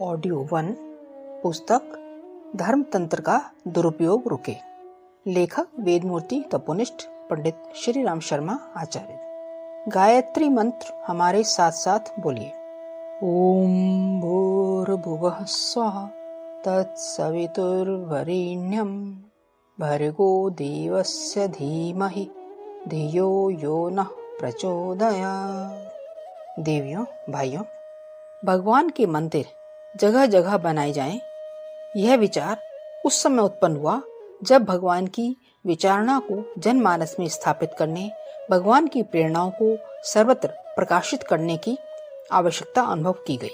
Audio 1 पुस्तक धर्मतंत्र का दुरुपयोग रुके। लेखक वेदमूर्ति तपोनिष्ठ पंडित श्री राम शर्मा आचार्य। गायत्री मंत्र हमारे साथ साथ बोलिए। ओम भूर्भुवः स्वः तत्सवितुर्वरेण्यं भर्गो देवस्य धीमहि धियो यो नः प्रचोदयात्। देवियों भाइयों, भगवान के मंदिर जगह जगह बनाए जाएं, यह विचार उस समय उत्पन्न हुआ जब भगवान की विचारणा को जनमानस में स्थापित करने, भगवान की प्रेरणाओं को सर्वत्र प्रकाशित करने की आवश्यकता अनुभव की गई।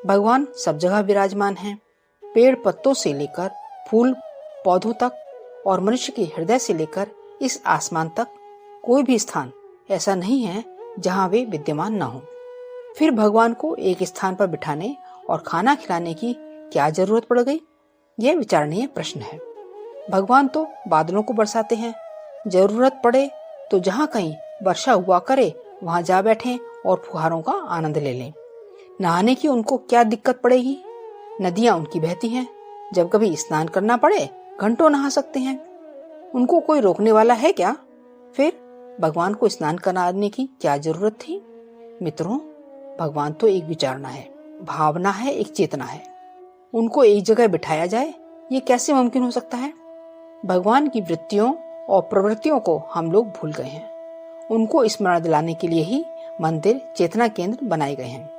भगवान सब जगह विराजमान हैं। पेड़ पत्तों से लेकर फूल पौधों तक और मनुष्य के हृदय से लेकर इस आसमान तक कोई भी स्थान ऐसा नहीं है जहाँ वे विद्यमान न हो। फिर भगवान को एक स्थान पर बिठाने और खाना खिलाने की क्या जरूरत पड़ गई? यह विचारणीय प्रश्न है। भगवान तो बादलों को बरसाते हैं। जरूरत पड़े तो जहाँ कहीं वर्षा हुआ करे वहाँ जा बैठें और फुहारों का आनंद ले लें। नहाने की उनको क्या दिक्कत पड़ेगी? नदियाँ उनकी बहती हैं। जब कभी स्नान करना पड़े घंटों नहा सकते हैं। उनको कोई रोकने वाला है क्या? फिर भगवान को स्नान कराने की क्या जरूरत थी? मित्रों, भगवान तो एक विचारणा है, भावना है, एक चेतना है। उनको एक जगह बिठाया जाए, ये कैसे मुमकिन हो सकता है? भगवान की वृत्तियों और प्रवृत्तियों को हम लोग भूल गए हैं। उनको स्मरण दिलाने के लिए ही मंदिर चेतना केंद्र बनाए गए हैं,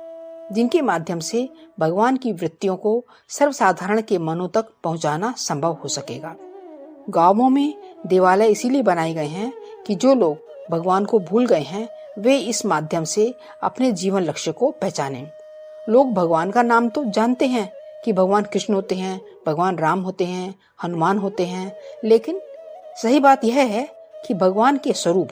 जिनके माध्यम से भगवान की वृत्तियों को सर्वसाधारण के मनों तक पहुंचाना संभव हो सकेगा। गांवों में देवालय इसीलिए बनाए गए हैं कि जो लोग भगवान को भूल गए हैं वे इस माध्यम से अपने जीवन लक्ष्य को पहचानें। लोग भगवान का नाम तो जानते हैं कि भगवान कृष्ण होते हैं, भगवान राम होते हैं, हनुमान होते हैं, लेकिन सही बात यह है कि भगवान के स्वरूप,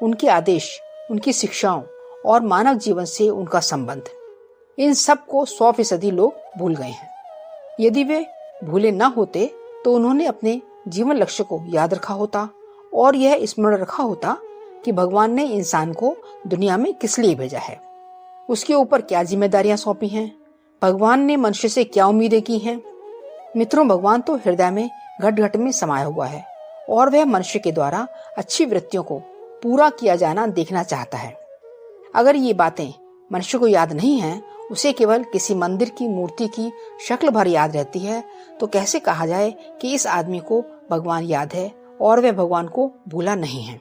उनके आदेश, उनकी शिक्षाओं और मानव जीवन से उनका संबंध, इन सब को 100% लोग भूल गए हैं। यदि वे भूले न होते तो उन्होंने अपने जीवन लक्ष्य को याद रखा होता और यह स्मरण रखा होता कि भगवान ने इंसान को दुनिया में किस लिए भेजा है, उसके ऊपर क्या जिम्मेदारियां सौंपी हैं, भगवान ने मनुष्य से क्या उम्मीदें की हैं। मित्रों, भगवान तो हृदय में घट घट में समाया हुआ है और वह मनुष्य के द्वारा अच्छी वृत्तियों को पूरा किया जाना देखना चाहता है। अगर ये बातें मनुष्य को याद नहीं है, उसे केवल किसी मंदिर की मूर्ति की शक्ल भर याद रहती है, तो कैसे कहा जाए कि इस आदमी को भगवान याद है और वह भगवान को भूला नहीं है।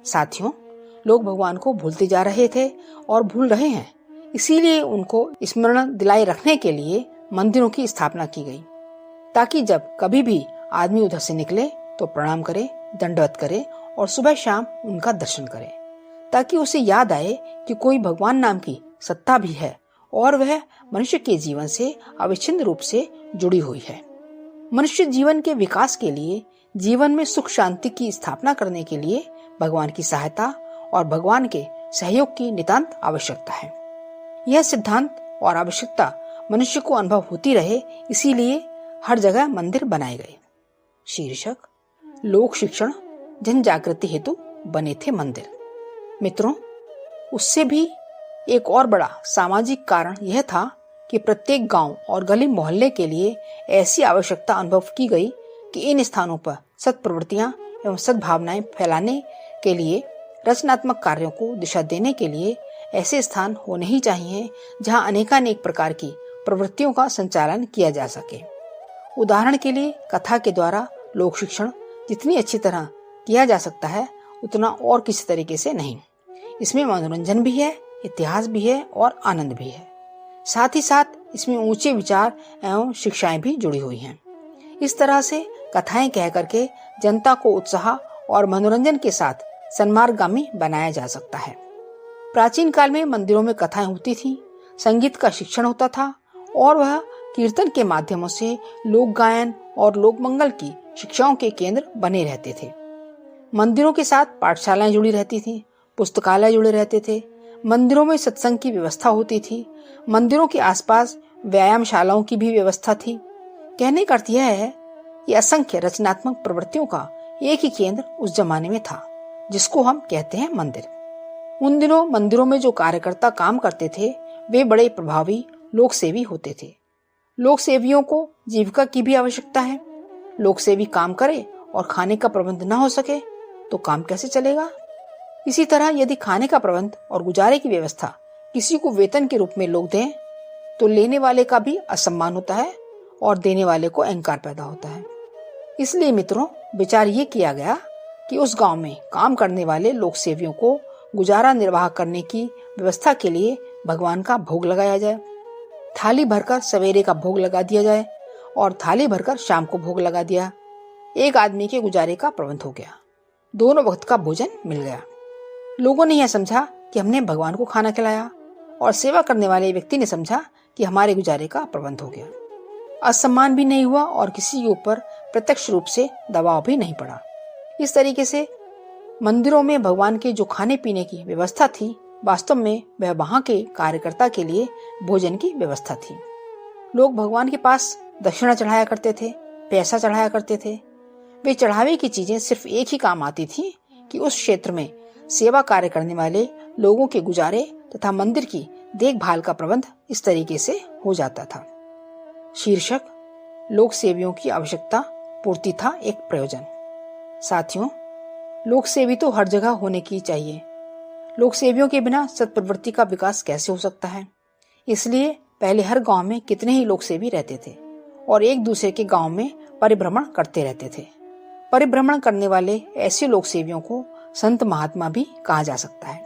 साथियों, लोग भगवान को भूलते जा रहे थे और भूल रहे हैं। इसीलिए उनको स्मरण दिलाए रखने के लिए मंदिरों की स्थापना की गई, ताकि जब कभी भी आदमी उधर से निकले तो प्रणाम करे, दंडवत करे और सुबह शाम उनका दर्शन करे, ताकि उसे याद आए कि कोई भगवान नाम की सत्ता भी है और वह मनुष्य के जीवन से अविच्छिन्न रूप से जुड़ी हुई है। मनुष्य जीवन के विकास के लिए, जीवन में सुख शांति की स्थापना करने के लिए भगवान की सहायता और भगवान के सहयोग की नितांत आवश्यकता है। यह सिद्धांत और आवश्यकता मनुष्य को अनुभव होती रहे, इसीलिए हर जगह मंदिर बनाए गए। शीर्षक: लोक शिक्षण जन जागृति हेतु बने थे मंदिर। मित्रों, उससे भी एक और बड़ा सामाजिक कारण यह था कि प्रत्येक गांव और गली मोहल्ले के लिए ऐसी आवश्यकता अनुभव की गई कि इन स्थानों पर सत्प्रवृत्तियां एवं सद्भावनाएं फैलाने के लिए, रचनात्मक कार्यों को दिशा देने के लिए ऐसे स्थान होने ही चाहिए जहां अनेकानेक प्रकार की प्रवृत्तियों का संचालन किया जा सके। उदाहरण के लिए, कथा के द्वारा लोक शिक्षण जितनी अच्छी तरह किया जा सकता है उतना और किसी तरीके से नहीं। इसमें मनोरंजन भी है, इतिहास भी है और आनंद भी है। साथ ही साथ इसमें ऊंचे विचार एवं शिक्षाएं भी जुड़ी हुई हैं। इस तरह से कथाएं कह करके जनता को उत्साह और मनोरंजन के साथ सन्मार्गगामी बनाया जा सकता है। प्राचीन काल में मंदिरों में कथाएं होती थी, संगीत का शिक्षण होता था और वह कीर्तन के माध्यमों से लोक गायन और लोक मंगल की शिक्षाओं के केंद्र बने रहते थे। मंदिरों के साथ पाठशालाएं जुड़ी रहती थी, पुस्तकालय जुड़े रहते थे, मंदिरों में सत्संग की व्यवस्था होती थी, मंदिरों के आसपास व्यायामशालाओं की भी व्यवस्था थी। कहने का अर्थ यह है कि असंख्य रचनात्मक प्रवृत्तियों का एक ही केंद्र उस जमाने में था, जिसको हम कहते हैं मंदिर। उन दिनों मंदिरों में जो कार्यकर्ता काम करते थे वे बड़े प्रभावी लोक सेवी होते थे। लोक सेवियों को जीविका की भी आवश्यकता है। लोक सेवी काम करे और खाने का प्रबंध न हो सके तो काम कैसे चलेगा। इसी तरह यदि खाने का प्रबंध और गुजारे की व्यवस्था किसी को वेतन के रूप में लोग दें तो लेने वाले का भी असम्मान होता है और देने वाले को अहंकार पैदा होता है। इसलिए मित्रों, विचार ये किया गया कि उस गांव में काम करने वाले लोक सेवियों को गुजारा निर्वाह करने की व्यवस्था के लिए भगवान का भोग लगाया जाए। थाली भरकर सवेरे का भोग लगा दिया जाए और थाली भरकर शाम को भोग लगा दिया। एक आदमी के गुजारे का प्रबंध हो गया, दोनों वक्त का भोजन मिल गया। लोगों ने यह समझा कि हमने भगवान को खाना खिलाया और सेवा करने वाले व्यक्ति ने समझा कि हमारे गुजारे का प्रबंध हो गया। असम्मान भी नहीं हुआ और किसी के ऊपर प्रत्यक्ष रूप से दबाव भी नहीं पड़ा। इस तरीके से मंदिरों में भगवान के जो खाने पीने की व्यवस्था थी, वास्तव में वह वहां के कार्यकर्ता के लिए भोजन की व्यवस्था थी। लोग भगवान के पास दक्षिणा चढ़ाया करते थे, पैसा चढ़ाया करते थे। वे चढ़ावे की चीजें सिर्फ एक ही काम आती थी कि उस क्षेत्र में सेवा कार्य करने वाले लोगों के गुजारे तथा मंदिर की देखभाल का प्रबंध इस तरीके से हो जाता था। शीर्षक: लोक सेवियों की आवश्यकता पूर्ति था एक प्रयोजन। साथियों, लोक सेवी तो हर जगह होने की चाहिए। लोक सेवियों के बिना सत्प्रवृत्ति का विकास कैसे हो सकता है। इसलिए पहले हर गांव में कितने ही लोक सेवी रहते थे और एक दूसरे के गांव में परिभ्रमण करते रहते थे। परिभ्रमण करने वाले ऐसे लोक सेवियों को संत महात्मा भी कहा जा सकता है,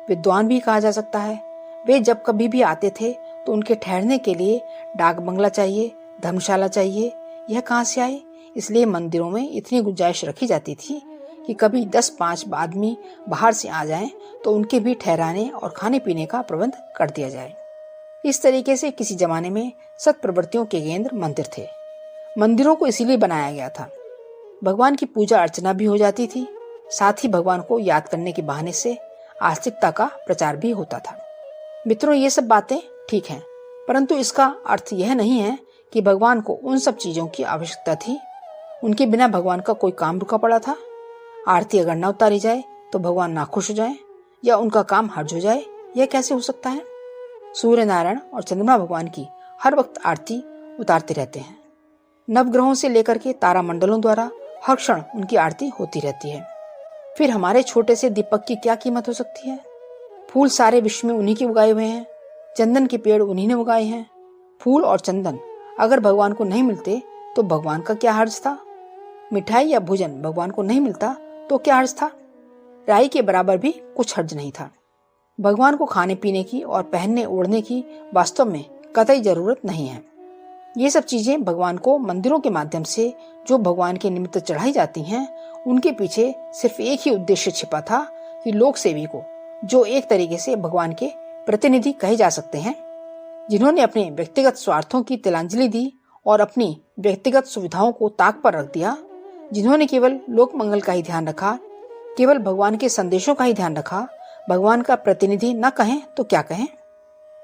विद्वान भी कहा जा सकता है। वे जब कभी भी आते थे तो उनके ठहरने के लिए डाक बंगला चाहिए, धर्मशाला चाहिए। यह कहाँ से आए? इसलिए मंदिरों में इतनी गुंजाइश रखी जाती थी कि कभी 10-5 आदमी बाहर से आ जाएं तो उनके भी ठहराने और खाने पीने का प्रबंध कर दिया जाए। इस तरीके से किसी जमाने में सत्प्रवृत्तियों के केंद्र मंदिर थे। मंदिरों को इसीलिए बनाया गया था। भगवान की पूजा अर्चना भी हो जाती थी, साथ ही भगवान को याद करने के बहाने से आस्तिकता का प्रचार भी होता था। मित्रों, ये सब बातें ठीक हैं, परंतु इसका अर्थ यह नहीं है कि भगवान को उन सब चीजों की आवश्यकता थी। उनके बिना भगवान का कोई काम रुका पड़ा था। आरती अगर न उतारी जाए तो भगवान नाखुश हो जाए या उनका काम हर्ज हो जाए, यह कैसे हो सकता है। सूर्य नारायण और चंद्रमा भगवान की हर वक्त आरती उतारते रहते हैं। नवग्रहों से लेकर के तारा मंडलों द्वारा हर क्षण उनकी आरती होती रहती है। फिर हमारे छोटे से दीपक की क्या कीमत हो सकती है। फूल सारे विश्व में उन्हीं के उगाए हुए हैं, चंदन के पेड़ उन्हीं ने उगाए हैं। फूल और चंदन अगर भगवान को नहीं मिलते तो भगवान का क्या हर्ज था। मिठाई या भोजन भगवान को नहीं मिलता तो क्या हर्ज था। राई के बराबर भी कुछ हर्ज नहीं था। भगवान को खाने पीने की और पहनने ओढ़ने की वास्तव में कतई जरूरत नहीं है। ये सब चीजें भगवान को मंदिरों के माध्यम से जो भगवान के निमित्त चढ़ाई जाती हैं, उनके पीछे सिर्फ एक ही उद्देश्य छिपा था कि लोक सेवी को, जो एक तरीके से भगवान के प्रतिनिधि कहे जा सकते हैं, जिन्होंने अपने व्यक्तिगत स्वार्थों की तिलांजलि दी और अपनी व्यक्तिगत सुविधाओं को ताक पर रख दिया, जिन्होंने केवल लोक मंगल का ही ध्यान रखा, केवल भगवान के संदेशों का ही ध्यान रखा, भगवान का प्रतिनिधि न कहें तो क्या कहें।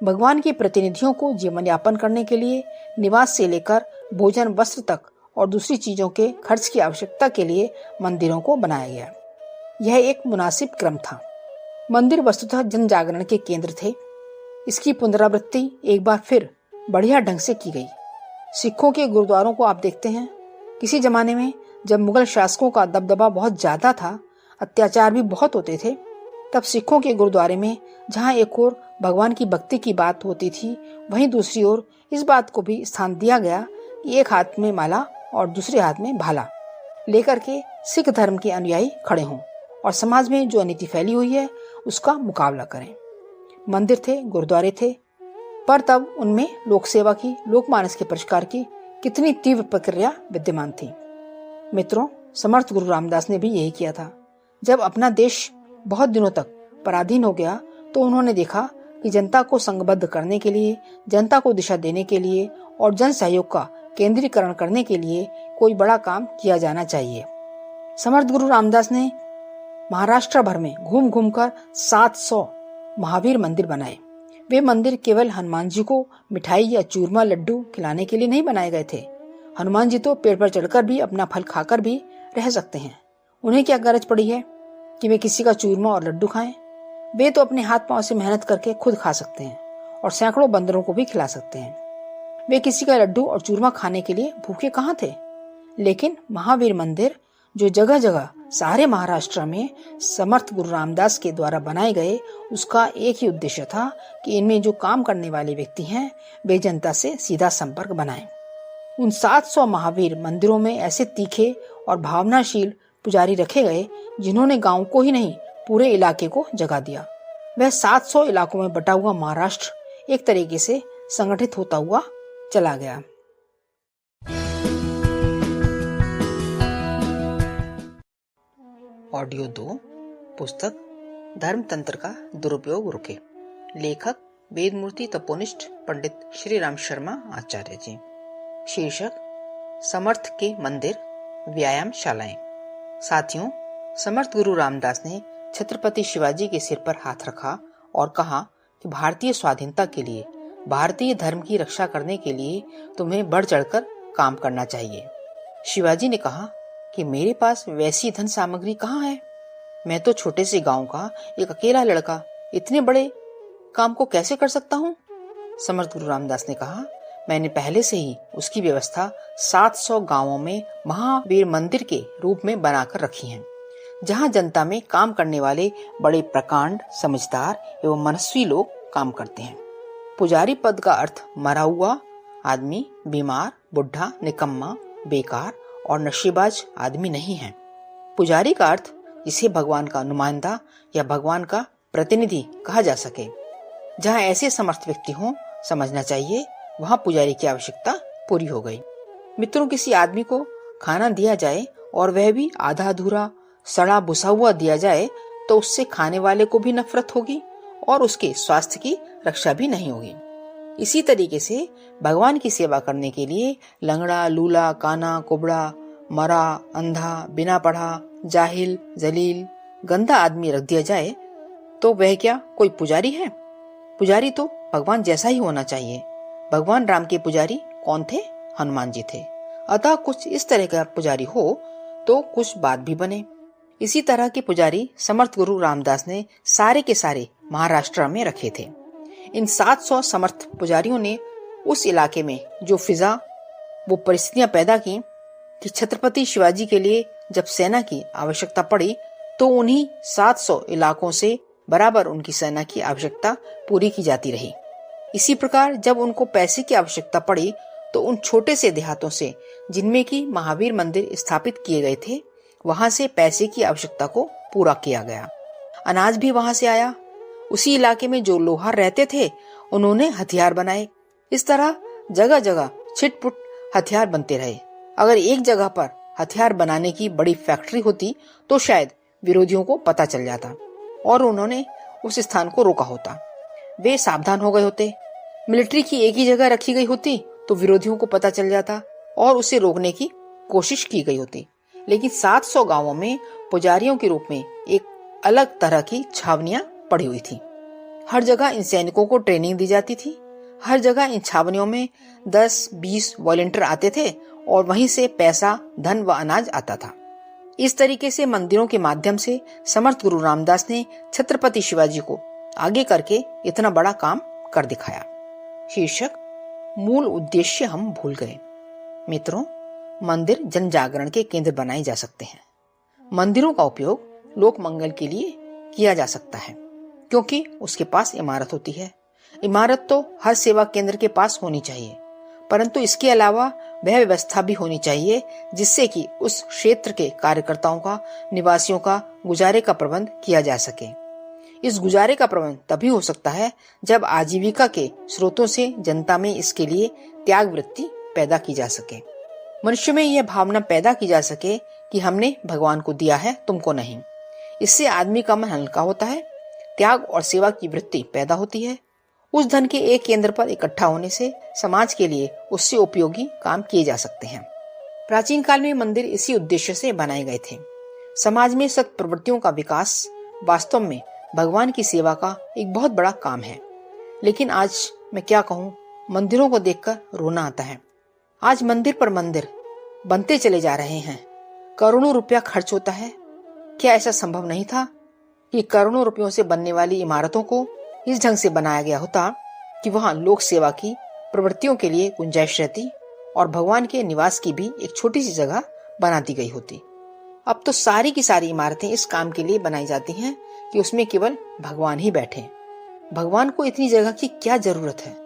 भगवान के प्रतिनिधियों को जीवन यापन करने के लिए निवास से लेकर भोजन वस्त्र तक और दूसरी चीजों के खर्च की आवश्यकता के लिए मंदिरों को बनाया गया। यह एक मुनासिब क्रम था। मंदिर वस्तुतः जन जागरण के केंद्र थे। इसकी पुनरावृत्ति एक बार फिर बढ़िया ढंग से की गई। सिखों के गुरुद्वारों को आप देखते हैं। किसी जमाने में जब मुगल शासकों का दबदबा बहुत ज्यादा था, अत्याचार भी बहुत होते थे, तब सिखों के गुरुद्वारे में जहाँ एक ओर भगवान की भक्ति की बात होती थी, वहीं दूसरी ओर इस बात को भी स्थान दिया गया कि एक हाथ में माला और दूसरे हाथ में भाला लेकर के सिख धर्म के अनुयायी खड़े हों और समाज में जो अनीति फैली हुई है उसका मुकाबला करें। मंदिर थे, गुरुद्वारे थे, पर तब उनमें लोक सेवा की, लोकमानस के परिष्कार की कितनी तीव्र प्रक्रिया विद्यमान थी। मित्रों, समर्थ गुरु रामदास ने भी यही किया था। जब अपना देश बहुत दिनों तक पराधीन हो गया तो उन्होंने देखा कि जनता को संघबद्ध करने के लिए, जनता को दिशा देने के लिए और जन सहयोग का केंद्रीकरण करने के लिए कोई बड़ा काम किया जाना चाहिए। समर्थ गुरु रामदास ने महाराष्ट्र भर में घूम घूम कर 700 महावीर मंदिर बनाए। वे मंदिर केवल हनुमान जी को मिठाई या चूरमा लड्डू खिलाने के लिए नहीं बनाए गए थे। हनुमान जी तो पेड़ पर चढ़कर भी, अपना फल खाकर भी रह सकते हैं। उन्हें क्या गरज पड़ी है कि वे किसी का चूरमा और लड्डू खाएं। वे तो अपने हाथ पांव से मेहनत करके खुद खा सकते हैं और सैकड़ों बंदरों को भी खिला सकते हैं। वे किसी का लड्डू और चूरमा खाने के लिए भूखे कहाँ थे। लेकिन महावीर मंदिर जो जगह जगह सारे महाराष्ट्र में समर्थ गुरु रामदास के द्वारा बनाए गए, उसका एक ही उद्देश्य था कि इनमें जो काम करने वाले व्यक्ति हैं वे जनता से सीधा संपर्क बनाएं। उन 700 महावीर मंदिरों में ऐसे तीखे और भावनाशील पुजारी रखे गए जिन्होंने गांव को ही नहीं पूरे इलाके को जगा दिया। वह 700 इलाकों में बटा हुआ महाराष्ट्र एक तरीके से संगठित होता हुआ चला गया। ऑडियो 2 पुस्तक धर्मतंत्र का दुरुपयोग रुके। लेखक वेदमूर्ति तपोनिष्ठ पंडित श्री राम शर्मा आचार्य जी। शीर्षक समर्थ के मंदिर व्यायाम शालाएं। साथियों, समर्थ गुरु रामदास ने छत्रपति शिवाजी के सिर पर हाथ रखा और कहा कि भारतीय स्वाधीनता के लिए, भारतीय धर्म की रक्षा करने के लिए तुम्हें बढ़ चढ़कर काम करना चाहिए। शिवाजी ने कहा कि मेरे पास वैसी धन सामग्री कहाँ है, मैं तो छोटे से गांव का एक अकेला लड़का इतने बड़े काम को कैसे कर सकता हूँ। समर्थ गुरु रामदास ने कहा, मैंने पहले से ही उसकी व्यवस्था 700 गांवों में महावीर मंदिर के रूप में बनाकर रखी है, जहाँ जनता में काम करने वाले बड़े प्रकांड, समझदार एवं मनस्वी लोग काम करते हैं। पुजारी पद का अर्थ मरा हुआ आदमी, बीमार, बुढ़ा, निकम्मा, बेकार और नशेबाज आदमी नहीं है। पुजारी का अर्थ जिसे भगवान का नुमाइंदा या भगवान का प्रतिनिधि कहा जा सके। जहाँ ऐसे समर्थ व्यक्ति हों, समझना चाहिए वहाँ पुजारी की आवश्यकता पूरी हो गई। मित्रों, किसी आदमी को खाना दिया जाए और वह भी आधा अधूरा, सड़ा बुसा हुआ दिया जाए तो उससे खाने वाले को भी नफरत होगी और उसके स्वास्थ्य की रक्षा भी नहीं होगी। इसी तरीके से भगवान की सेवा करने के लिए लंगड़ा, लूला, काना, कुबड़ा, मरा, अंधा, बिना पढ़ा, जाहिल, जलील, गंदा आदमी रख दिया जाए तो वह क्या कोई पुजारी है? पुजारी तो भगवान जैसा ही होना चाहिए। भगवान राम के पुजारी कौन थे? हनुमान जी थे। अतः कुछ इस तरह का पुजारी हो तो कुछ बात भी बने। इसी तरह के पुजारी समर्थ गुरु रामदास ने सारे के सारे महाराष्ट्र में रखे थे। इन 700 समर्थ पुजारियों ने उस इलाके में जो फिजा, वो परिस्थितियां पैदा की कि छत्रपति शिवाजी के लिए जब सेना की आवश्यकता पड़ी तो उन्हीं 700 इलाकों से बराबर उनकी सेना की आवश्यकता पूरी की जाती रही। इसी प्रकार जब उनको पैसे की आवश्यकता पड़ी तो उन छोटे से देहातों से जिनमें की महावीर मंदिर स्थापित किए गए थे, वहां से पैसे की आवश्यकता को पूरा किया गया। अनाज भी वहां से आया। उसी इलाके में जो लोहार रहते थे उन्होंने हथियार बनाए। इस तरह जगह जगह छिटपुट हथियार बनते रहे। अगर एक जगह पर हथियार बनाने की बड़ी फैक्ट्री होती तो शायद विरोधियों को पता चल जाता और उन्होंने उस स्थान को रोका होता। वे सावधान हो गए होते। मिलिट्री की एक ही जगह रखी गई होती तो विरोधियों को पता चल जाता और उसे रोकने की कोशिश की गई होती। लेकिन 700 गांवों में पुजारियों के रूप में एक अलग तरह की छावनियां पड़ी हुई थी। हर जगह इन सैनिकों को ट्रेनिंग दी जाती थी। हर जगह इन छावनियों में 10-20 वॉलंटियर आते थे और वहीं से पैसा, धन व अनाज आता था। इस तरीके से मंदिरों के माध्यम से समर्थ गुरु रामदास ने छत्रपति शिवाजी को आगे करके इतना बड़ा काम कर दिखाया। शीर्षक मूल उद्देश्य हम भूल गए। मित्रों, मंदिर जन जागरण के केंद्र बनाए जा सकते हैं। मंदिरों का उपयोग लोक मंगल के लिए किया जा सकता है क्योंकि उसके पास इमारत होती है। इमारत तो हर सेवा केंद्र के पास होनी चाहिए, परंतु इसके अलावा वह व्यवस्था भी होनी चाहिए जिससे कि उस क्षेत्र के कार्यकर्ताओं का, निवासियों का गुजारे का प्रबंध किया जा सके। इस गुजारे का प्रबंध तभी हो सकता है जब आजीविका के स्रोतों से जनता में इसके लिए त्याग वृत्ति पैदा की जा सके। मनुष्य में यह भावना पैदा की जा सके कि हमने भगवान को दिया है, तुमको नहीं। इससे आदमी का मन हल्का होता है, त्याग और सेवा की वृत्ति पैदा होती है। उस धन के एक केंद्र पर इकट्ठा होने से समाज के लिए उससे उपयोगी काम किए जा सकते हैं। प्राचीन काल में मंदिर इसी उद्देश्य से बनाए गए थे। समाज में सत् प्रवृत्तियों का विकास वास्तव में भगवान की सेवा का एक बहुत बड़ा काम है। लेकिन आज मैं क्या कहूँ, मंदिरों को देखकर रोना आता है। आज मंदिर पर मंदिर बनते चले जा रहे हैं। करोड़ों रुपया खर्च होता है। क्या ऐसा संभव नहीं था कि करोड़ों रुपयों से बनने वाली इमारतों को इस ढंग से बनाया गया होता कि वहां लोक सेवा की प्रवृत्तियों के लिए गुंजाइश रहती और भगवान के निवास की भी एक छोटी सी जगह बना दी गई होती। अब तो सारी की सारी इमारतें इस काम के लिए बनाई जाती हैं कि उसमें केवल भगवान ही बैठे। भगवान को इतनी जगह की क्या जरूरत है?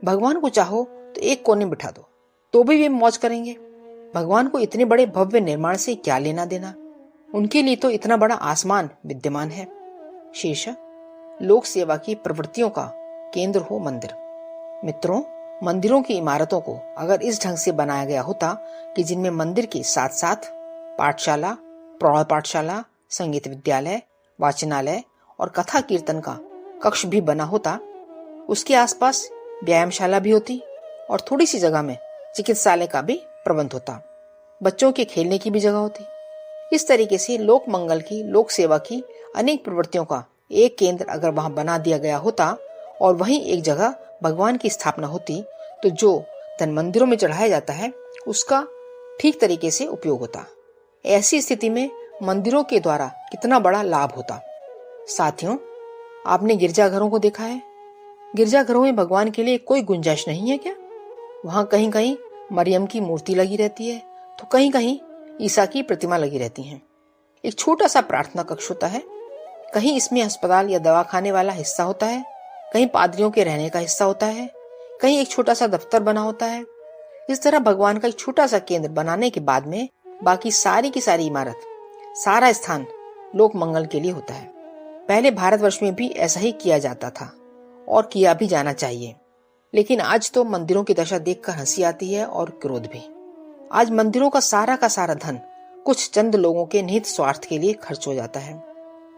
भगवान को चाहो तो एक कोने बिठा दो तो भी वे मौज करेंगे। भगवान को इतने बड़े भव्य निर्माण से क्या लेना देना? उनके लिए तो इतना बड़ा आसमान विद्यमान है। शीर्षक लोक सेवा की प्रवृत्तियों का केंद्र हो मंदिर। मित्रों, मंदिरों की इमारतों को अगर इस ढंग से बनाया गया होता कि जिनमें मंदिर के साथ साथ पाठशाला, प्रौढ़ पाठशाला, संगीत विद्यालय, वाचनालय और कथा कीर्तन का कक्ष भी बना होता, उसके आसपास व्यायामशाला भी होती और थोड़ी सी जगह में चिकित्सालय का भी प्रबंध होता, बच्चों के खेलने की भी जगह होती। इस तरीके से लोक मंगल की, लोक सेवा की अनेक प्रवृत्तियों का एक केंद्र अगर वहां बना दिया गया होता और वहीं एक जगह भगवान की स्थापना होती, तो जो धन मंदिरों में चढ़ाया जाता है उसका ठीक तरीके से उपयोग होता। ऐसी स्थिति में मंदिरों के द्वारा कितना बड़ा लाभ होता। साथियों, आपने गिरजाघरों को देखा है? गिरजाघरों में भगवान के लिए कोई गुंजाइश नहीं है क्या? वहां कहीं कहीं मरियम की मूर्ति लगी रहती है तो कहीं कहीं ईसा की प्रतिमा लगी रहती है। एक छोटा सा प्रार्थना कक्ष होता है, कहीं इसमें अस्पताल या दवाखाने वाला हिस्सा होता है, कहीं पादरियों के रहने का हिस्सा होता है, कहीं एक छोटा सा दफ्तर बना होता है। इस तरह भगवान का एक छोटा सा केंद्र बनाने के बाद में बाकी सारी की सारी इमारत, सारा स्थान लोक मंगल के लिए होता है। पहले भारतवर्ष में भी ऐसा ही किया जाता था और किया भी जाना चाहिए, लेकिन आज तो मंदिरों की दशा देखकर हंसी आती है और क्रोध भी। आज मंदिरों का सारा धन कुछ चंद लोगों के निहित स्वार्थ के लिए खर्च हो जाता है।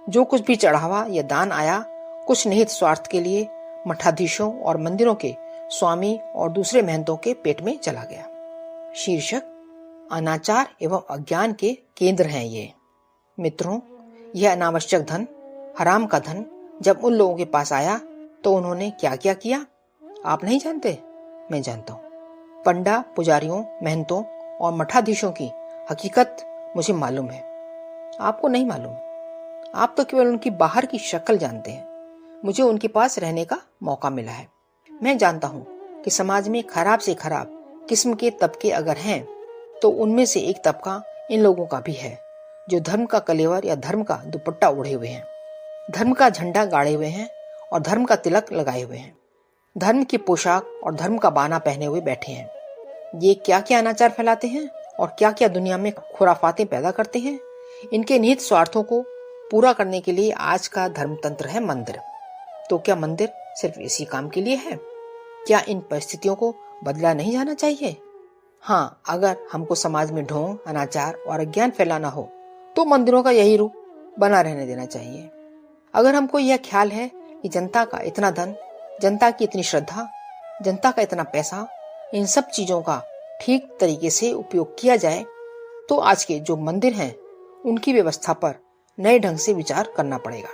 जो कुछ भी चढ़ावा या दान आया, कुछ निहित स्वार्थ के लिए मठाधीशों और मंदिरों के स्वामी और दूसरे महंतों के पेट में चला गया। शीर्षक अनाचार एवं अज्ञान के केंद्र हैं ये। मित्रों, यह अनावश्यक धन, हराम का धन जब उन लोगों के पास आया तो उन्होंने क्या क्या किया आप नहीं जानते? मैं जानता हूँ। पंडा, पुजारियों, महंतों और मठाधीशों की हकीकत मुझे मालूम है, आपको नहीं मालूम। आप तो केवल उनकी बाहर की शक्ल जानते हैं। मुझे उनके पास रहने का मौका मिला है। मैं जानता हूँ कि समाज में खराब से खराब किस्म के तबके अगर हैं तो उनमें से एक तबका इन लोगों का भी है जो धर्म का कलेवर या धर्म का दुपट्टा ओढ़े हुए हैं, धर्म का झंडा गाड़े हुए हैं और धर्म का तिलक लगाए हुए हैं, धर्म की पोशाक और धर्म का बाना पहने हुए बैठे हैं। ये क्या क्या अनाचार फैलाते हैं और क्या क्या दुनिया में खुराफातें पैदा करते हैं। इनके निहित स्वार्थों को पूरा करने के लिए आज का धर्मतंत्र है मंदिर। तो क्या मंदिर सिर्फ इसी काम के लिए है? क्या इन परिस्थितियों को बदला नहीं जाना चाहिए? हाँ, अगर हमको समाज में ढोंग, अनाचार और अज्ञान फैलाना हो तो मंदिरों का यही रूप बना रहने देना चाहिए। अगर हमको यह ख्याल है कि जनता का इतना धन, जनता की इतनी श्रद्धा, जनता का इतना पैसा, इन सब चीजों का ठीक तरीके से उपयोग किया जाए तो आज के जो मंदिर हैं उनकी व्यवस्था पर नए ढंग से विचार करना पड़ेगा।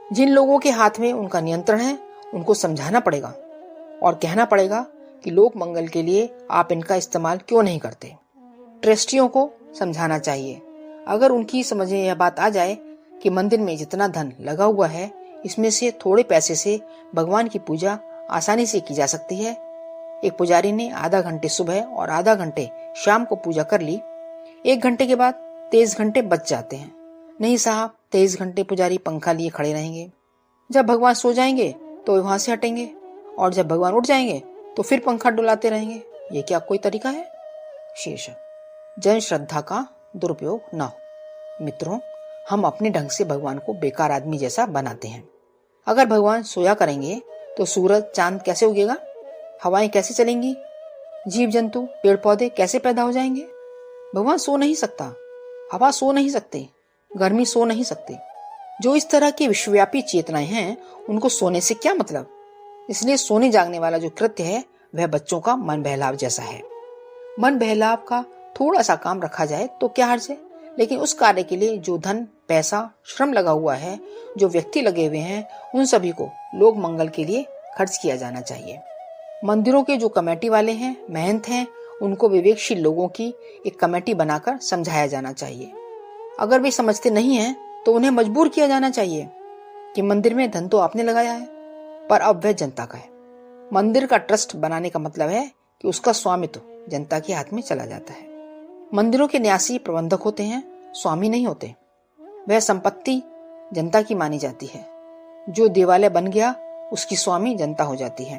जिन लोगों के हाथ में उनका नियंत्रण है उनको समझाना पड़ेगा और कहना पड़ेगा कि लोक मंगल के लिए आप इनका इस्तेमाल क्यों नहीं करते। ट्रस्टियों को समझाना चाहिए। अगर उनकी समझ में यह बात आ जाए कि मंदिर में जितना धन लगा हुआ है इसमें से थोड़े पैसे से भगवान की पूजा आसानी से की जा सकती है। एक पुजारी ने आधा घंटे सुबह और आधा घंटे शाम को पूजा कर ली, 1 घंटे के बाद 23 घंटे बच जाते हैं। नहीं साहब, 23 घंटे पुजारी पंखा लिए खड़े रहेंगे। जब भगवान सो जाएंगे तो वहां से हटेंगे और जब भगवान उठ जाएंगे तो फिर पंखा डुलाते रहेंगे। ये क्या कोई तरीका है? शीर्षक जन श्रद्धा का दुरुपयोग न हो। मित्रों, हम अपने ढंग से भगवान को बेकार आदमी जैसा बनाते हैं। अगर भगवान सोया करेंगे तो सूरज चांद कैसे उगेगा, हवाएं कैसे चलेंगी, जीव जंतु पेड़ पौधे कैसे पैदा हो जाएंगे? भगवान सो नहीं सकता, हवा सो नहीं सकती, गर्मी सो नहीं सकती। जो इस तरह की विश्वव्यापी चेतनाएं हैं उनको सोने से क्या मतलब? इसलिए सोने जागने वाला जो कृत्य है वह बच्चों का मन बहलाव जैसा है। मन बहलाव का थोड़ा सा काम रखा जाए तो क्या हर्ज है, लेकिन उस कार्य के लिए जो धन, पैसा, श्रम लगा हुआ है, जो व्यक्ति लगे हुए हैं, उन सभी को लोक मंगल के लिए खर्च किया जाना चाहिए। मंदिरों के जो कमेटी वाले हैं, महंत हैं, उनको विवेकशील लोगों की एक कमेटी बनाकर समझाया जाना चाहिए। अगर वे समझते नहीं हैं तो उन्हें मजबूर किया जाना चाहिए कि मंदिर में धन तो आपने लगाया है पर अब वह जनता का है। मंदिर का ट्रस्ट बनाने का मतलब है कि उसका स्वामित्व जनता के हाथ में चला जाता है। मंदिरों के न्यासी प्रबंधक होते हैं, स्वामी नहीं होते। वह संपत्ति जनता की मानी जाती है। जो देवालय बन गया उसकी स्वामी जनता हो जाती है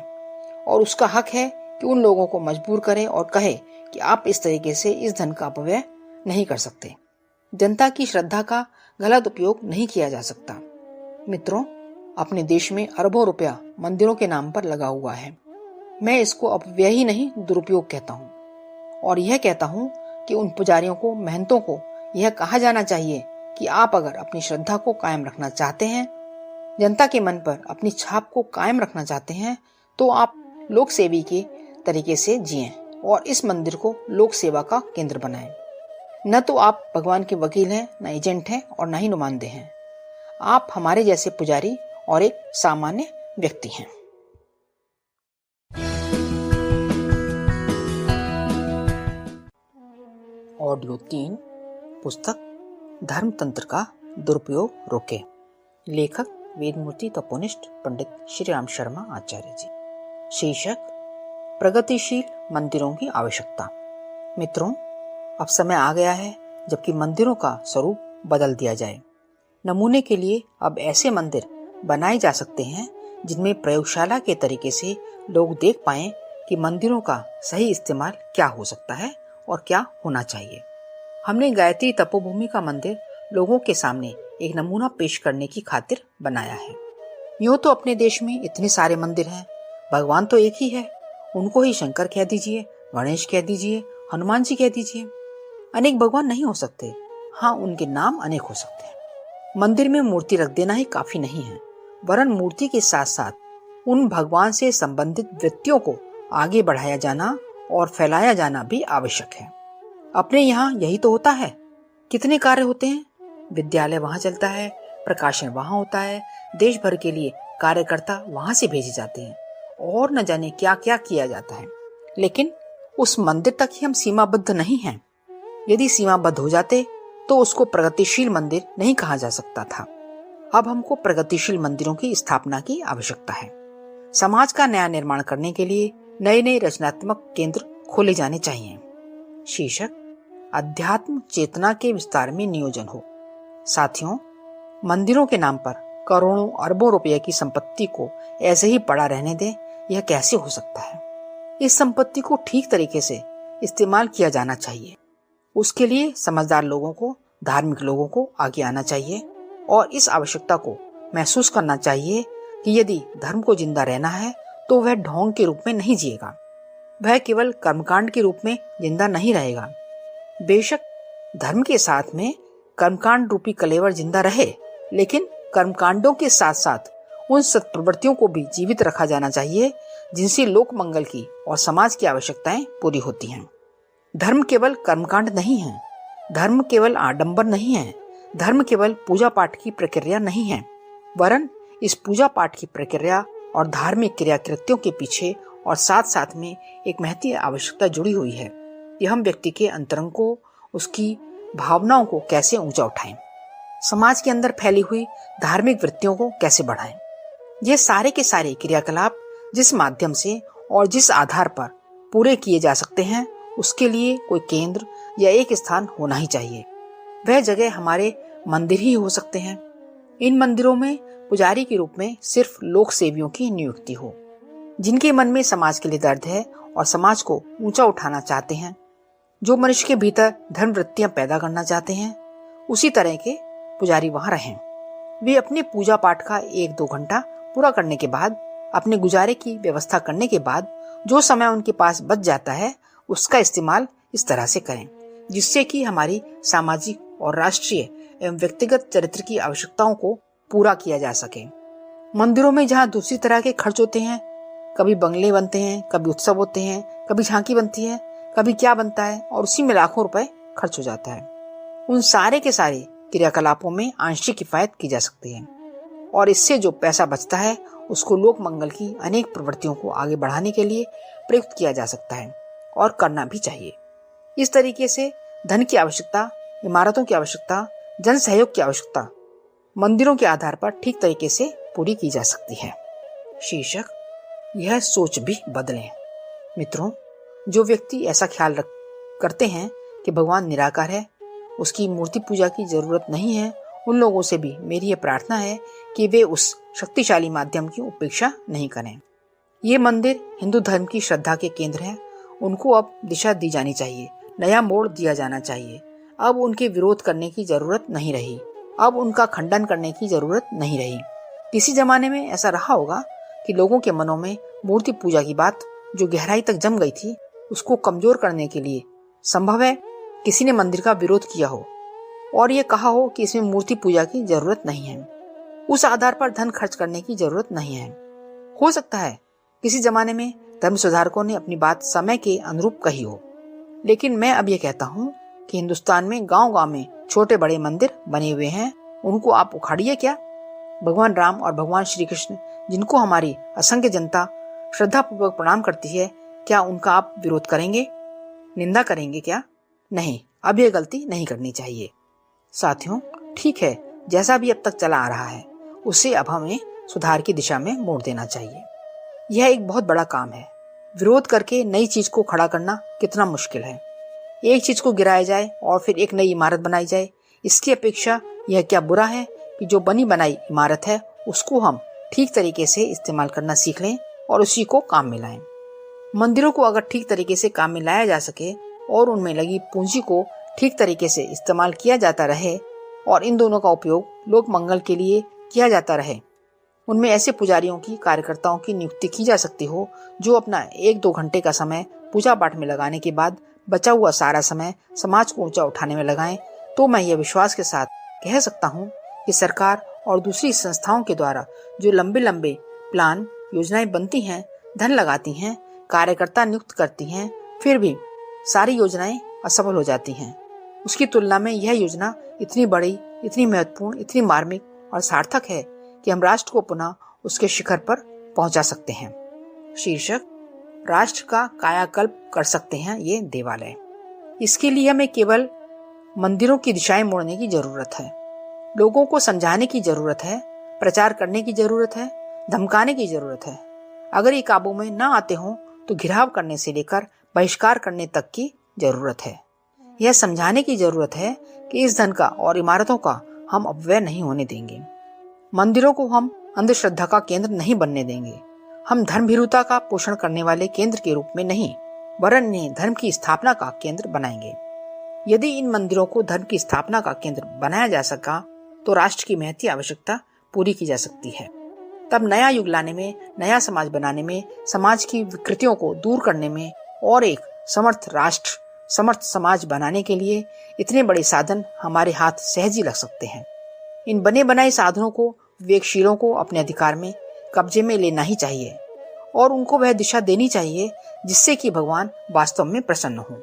और उसका हक है कि उन लोगों को मजबूर करे और कहे कि आप इस तरीके से इस धन का अपव्यय नहीं कर सकते। जनता की श्रद्धा का गलत उपयोग नहीं किया जा सकता। मित्रों, अपने देश में अरबों रुपया मंदिरों के नाम पर लगा हुआ है। मैं इसको अपव्यय ही नहीं, दुरुपयोग कहता हूँ। और यह कहता हूँ कि उन पुजारियों को, महंतों को यह कहा जाना चाहिए कि आप अगर अपनी श्रद्धा को कायम रखना चाहते हैं, जनता के मन पर अपनी छाप को कायम रखना चाहते हैं, तो आप लोक सेवी के तरीके से जिएं और इस मंदिर को लोक सेवा का केंद्र बनाएं। न तो आप भगवान के वकील हैं, न एजेंट हैं और न ही नुमाइंदे हैं। आप हमारे जैसे पुजारी और एक सामान्य व्यक्ति हैं। ऑडियो 3, पुस्तक धर्मतंत्र का दुरुपयोग रोके। लेखक वेदमूर्ति तपोनिष्ठ पंडित श्री राम शर्मा आचार्य जी। शीर्षक प्रगतिशील मंदिरों की आवश्यकता। मित्रों, अब समय आ गया है जबकि मंदिरों का स्वरूप बदल दिया जाए। नमूने के लिए अब ऐसे मंदिर बनाए जा सकते हैं जिनमें प्रयोगशाला के तरीके से लोग देख पाएं कि मंदिरों का सही इस्तेमाल क्या हो सकता है और क्या होना चाहिए। हमने गायत्री तपोभूमि का मंदिर लोगों के सामने एक नमूना पेश करने की खातिर बनाया है। यूं तो अपने देश में इतने सारे मंदिर हैं, भगवान तो एक ही है। उनको ही शंकर कह दीजिए, गणेश कह दीजिए, हनुमान जी कह दीजिए। अनेक भगवान नहीं हो सकते, हाँ उनके नाम अनेक हो सकते हैं। मंदिर में मूर्ति रख देना ही काफी नहीं है, वरन मूर्ति के साथ साथ उन भगवान से संबंधित वृत्तियों को आगे बढ़ाया जाना और फैलाया जाना भी आवश्यक है। अपने यहाँ यही तो होता है। कितने कार्य होते हैं, विद्यालय वहाँ चलता है, प्रकाशन वहाँ होता है, देश भर के लिए कार्यकर्ता वहाँ से भेजे जाते हैं और न जाने क्या क्या किया जाता है। लेकिन उस मंदिर तक ही हम सीमाबद्ध नहीं हैं। यदि सीमाबद्ध हो जाते तो उसको प्रगतिशील मंदिर नहीं कहा जा सकता था। अब हमको प्रगतिशील मंदिरों की स्थापना की आवश्यकता है। समाज का नया निर्माण करने के लिए नए नए रचनात्मक केंद्र खोले जाने चाहिए। शीर्षक अध्यात्म चेतना के विस्तार में नियोजन हो। साथियों, मंदिरों के नाम पर करोड़ों अरबों रुपए की संपत्ति को ऐसे ही पड़ा रहने दें, यह कैसे हो सकता है? इस संपत्ति को ठीक तरीके से इस्तेमाल किया जाना चाहिए। उसके लिए समझदार लोगों को, धार्मिक लोगों को आगे आना चाहिए और इस आवश्यकता को महसूस करना चाहिए कि यदि धर्म को जिंदा रहना है तो वह ढोंग के रूप में नहीं जिएगा, वह केवल कर्मकांड के रूप में जिंदा नहीं रहेगा। बेशक धर्म के साथ में कर्मकांड रूपी कलेवर जिंदा रहे, लेकिन कर्मकांडों के साथ साथ उन सत्प्रवृत्तियों को भी जीवित रखा जाना चाहिए जिनसे लोक मंगल की और समाज की आवश्यकताएं पूरी होती हैं। धर्म केवल कर्मकांड नहीं है, धर्म केवल आडंबर नहीं है, धर्म केवल पूजा पाठ की प्रक्रिया नहीं है, वरन इस पूजा पाठ की प्रक्रिया और धार्मिक क्रिया कृत्यों के पीछे और साथ साथ में एक महती आवश्यकता जुड़ी हुई है कि हम व्यक्ति के अंतरंग को, उसकी भावनाओं को कैसे ऊंचा उठाएं, समाज के अंदर फैली हुई धार्मिक वृत्तियों को कैसे बढ़ाएं। ये सारे के सारे क्रियाकलाप जिस माध्यम से और जिस आधार पर पूरे किए जा सकते हैं, उसके लिए कोई केंद्र या एक स्थान होना ही चाहिए। वह जगह हमारे मंदिर ही हो सकते हैं। इन मंदिरों में पुजारी के रूप में सिर्फ लोक सेवियों की नियुक्ति हो, जिनके मन में समाज के लिए दर्द है और समाज को ऊंचा उठाना चाहते हैं। जो मनुष्य के भीतर धर्म वृत्तियां पैदा करना चाहते हैं, उसी तरह के पुजारी वहां रहें। वे अपने पूजा पाठ का 1-2 घंटा पूरा करने के बाद, अपने गुजारे की व्यवस्था करने के बाद जो समय उनके पास बच जाता है, उसका इस्तेमाल इस तरह से करें जिससे कि हमारी सामाजिक और राष्ट्रीय एवं व्यक्तिगत चरित्र की आवश्यकताओं को पूरा किया जा सके। मंदिरों में जहाँ दूसरी तरह के खर्च होते हैं, कभी बंगले बनते हैं, कभी उत्सव होते हैं, कभी झांकी बनती है, कभी क्या बनता है और उसी में लाखों रुपए खर्च हो जाता है। उन सारे के सारे क्रियाकलापों में आंशिक किफायत की जा सकती है और इससे जो पैसा बचता है उसको लोक मंगल की अनेक प्रवृत्तियों को आगे बढ़ाने के लिए प्रयुक्त किया जा सकता है और करना भी चाहिए। इस तरीके से धन की आवश्यकता, इमारतों की आवश्यकता, जन सहयोग की आवश्यकता मंदिरों के आधार पर ठीक तरीके से पूरी की जा सकती है। शीर्षक यह सोच भी बदलें। मित्रों, जो व्यक्ति ऐसा ख्याल करते हैं कि भगवान निराकार है, उसकी मूर्ति पूजा की जरूरत नहीं है, उन लोगों से भी मेरी यह प्रार्थना है कि वे उस शक्तिशाली माध्यम की उपेक्षा नहीं करें। ये मंदिर हिंदू धर्म की श्रद्धा के केंद्र है। उनको अब दिशा दी जानी चाहिए, नया मोड़ दिया जाना चाहिए। अब उनके विरोध करने की जरूरत नहीं रही, अब उनका खंडन करने की जरूरत नहीं रही। किसी जमाने में ऐसा रहा होगा कि लोगों के मनों में मूर्ति पूजा की बात जो गहराई तक जम गई थी, उसको कमजोर करने के लिए संभव है किसी ने मंदिर का विरोध किया हो और ये कहा हो कि इसमें मूर्ति पूजा की जरूरत नहीं है, उस आधार पर धन खर्च करने की जरूरत नहीं है। हो सकता है किसी जमाने में धर्म सुधारकों ने अपनी बात समय के अनुरूप कही हो, लेकिन मैं अब ये कहता हूँ कि हिंदुस्तान में गांव-गांव में छोटे बड़े मंदिर बने हुए हैं, उनको आप उखाड़िए क्या? भगवान राम और भगवान श्री कृष्ण, जिनको हमारी असंख्य जनता श्रद्धा पूर्वक प्रणाम करती है, क्या उनका आप विरोध करेंगे, निंदा करेंगे क्या? नहीं, अब यह गलती नहीं करनी चाहिए। साथियों, ठीक है, जैसा भी अब तक चला आ रहा है उसे अब हमें सुधार की दिशा में मोड़ देना चाहिए। यह एक बहुत बड़ा काम है। विरोध करके नई चीज को खड़ा करना कितना मुश्किल है। एक चीज को गिराया जाए और फिर एक नई इमारत बनाई जाए, इसकी अपेक्षा यह क्या बुरा है कि जो बनी बनाई इमारत है उसको हम ठीक तरीके से इस्तेमाल करना सीख लें और उसी को काम में लाएं। मंदिरों को अगर ठीक तरीके से काम में लाया जा सके और उनमें लगी पूंजी को ठीक तरीके से इस्तेमाल किया जाता रहे और इन दोनों का उपयोग लोक मंगल के लिए किया जाता रहे, उनमें ऐसे पुजारियों की, कार्यकर्ताओं की नियुक्ति की जा सकती हो जो अपना 1-2 घंटे का समय पूजा पाठ में लगाने के बाद बचा हुआ सारा समय समाज को ऊंचा उठाने में लगाएं, तो मैं यह विश्वास के साथ कह सकता हूं कि सरकार और दूसरी संस्थाओं के द्वारा जो लंबे लंबे प्लान, योजनाएं बनती हैं, धन लगाती हैं, कार्यकर्ता नियुक्त करती हैं, फिर भी सारी योजनाएं असफल हो जाती हैं। उसकी तुलना में यह योजना इतनी बड़ी, इतनी महत्वपूर्ण, इतनी मार्मिक और सार्थक है कि हम राष्ट्र को पुनः उसके शिखर पर पहुंचा सकते हैं। शीर्षक, राष्ट्र का कायाकल्प कर सकते हैं ये देवालय। इसके लिए हमें केवल मंदिरों की दिशाएं मोड़ने की जरूरत है, लोगों को समझाने की जरूरत है, प्रचार करने की जरूरत है, धमकाने की जरूरत है। अगर ये काबू में ना आते हों तो घिराव करने से लेकर बहिष्कार करने तक की जरूरत है। यह समझाने की जरूरत है कि इस धन का और इमारतों का हम अपव्यय नहीं होने देंगे। मंदिरों को हम अंधश्रद्धा का केंद्र नहीं बनने देंगे। हम धर्मभीरुता का पोषण करने वाले केंद्र के रूप में नहीं, वरन इन्हें धर्म की स्थापना का केंद्र बनाएंगे। यदि इन मंदिरों को धर्म की स्थापना का केंद्र बनाया जा सका तो राष्ट्र की महती आवश्यकता पूरी की जा सकती है। तब नया युग लाने में, नया समाज बनाने में, समाज की विकृतियों को दूर करने में और एक समर्थ राष्ट्र, समर्थ समाज बनाने के लिए इतने बड़े साधन हमारे हाथ सहज ही लग सकते हैं। इन बने बनाए साधनों को विवेकशीलों को अपने अधिकार में, कब्जे में लेना ही चाहिए और उनको वह दिशा देनी चाहिए जिससे कि भगवान वास्तव में प्रसन्न हो।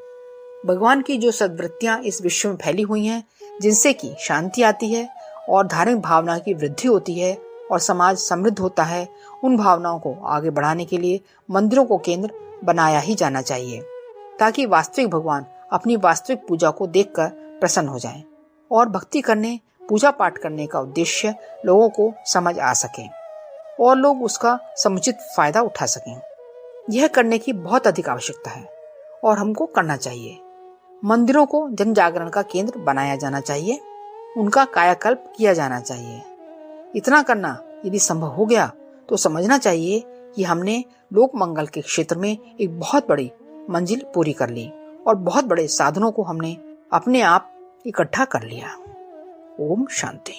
भगवान की जो सद्वृत्तियां इस विश्व में फैली हुई हैं, जिनसे कि शांति आती है और धार्मिक भावना की वृद्धि होती है और समाज समृद्ध होता है, उन भावनाओं को आगे बढ़ाने के लिए मंदिरों को केंद्र बनाया ही जाना चाहिए, ताकि वास्तविक भगवान अपनी वास्तविक पूजा को देखकर प्रसन्न हो जाएं और भक्ति करने, पूजा पाठ करने का उद्देश्य लोगों को समझ आ सके और लोग उसका समुचित फायदा उठा सकें। यह करने की बहुत अधिक आवश्यकता है और हमको करना चाहिए। मंदिरों को जन जागरण का केंद्र बनाया जाना चाहिए, उनका कायाकल्प किया जाना चाहिए। इतना करना यदि संभव हो गया तो समझना चाहिए कि हमने लोक मंगल के क्षेत्र में एक बहुत बड़ी मंजिल पूरी कर ली और बहुत बड़े साधनों को हमने अपने आप इकट्ठा कर लिया। ओम शांति।